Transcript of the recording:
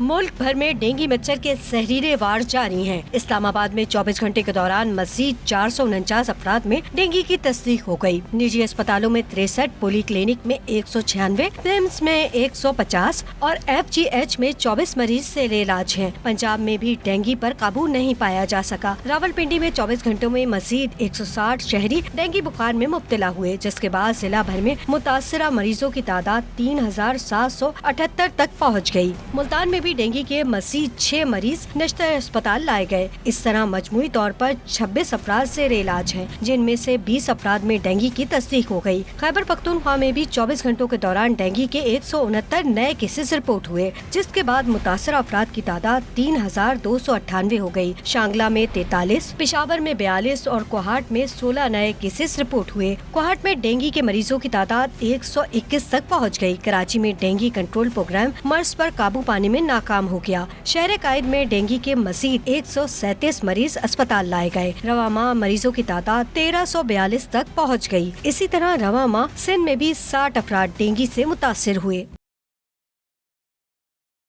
मुल्क भर में डेंगू मच्छर के जहरीले वार जारी हैं। इस्लामाबाद में 24 घंटे के दौरान मजीद 449 अफराद में डेंगू की तस्दीक हो गई। निजी अस्पतालों में 63, पोली क्लिनिक में 196, सिम्स में 150 और FGH में 24 मरीज जेर इलाज हैं। पंजाब में भी डेंगू पर काबू नहीं पाया जा सका। रावलपिंडी में 24 घंटों में मजीद 160 शहरी डेंगू बुखार में मुब्तला हुए, जिसके बाद जिला भर में मुतासरा मरीजों की तादाद 3778 तक पहुँच गयी। मुल्तान में भी डेंगू के मजीद 6 मरीज नश्तर अस्पताल लाए गए। इस तरह मजमूई तौर पर 26 अफराद जेर इलाज हैं, जिनमें से 20 अफराद में डेंगू की तस्दीक हो गई। खैबर पख्तूनख्वा में भी 24 घंटों के दौरान डेंगू के 169 नए केसेस रिपोर्ट हुए, जिसके बाद मुतासरा अफराद की तादाद 3298 हो गई। शांगला में 43, पिशावर में 42 और कोहाट में 16 नए केसेस रिपोर्ट हुए। कोहाट में डेंगू के मरीजों की तादाद 121 तक पहुँच गयी। कराची में डेंगू कंट्रोल प्रोग्राम मर्ज पर काबू पाने में नाकाम हो गया। शहर कायद में डेंगू के मजीद 137 मरीज अस्पताल लाए गए। रवामा मरीजों की तादाद 1342 तक पहुँच गई। इसी तरह रवामा सिंध में भी 60 अफराद डेंगू से मुतासिर हुए।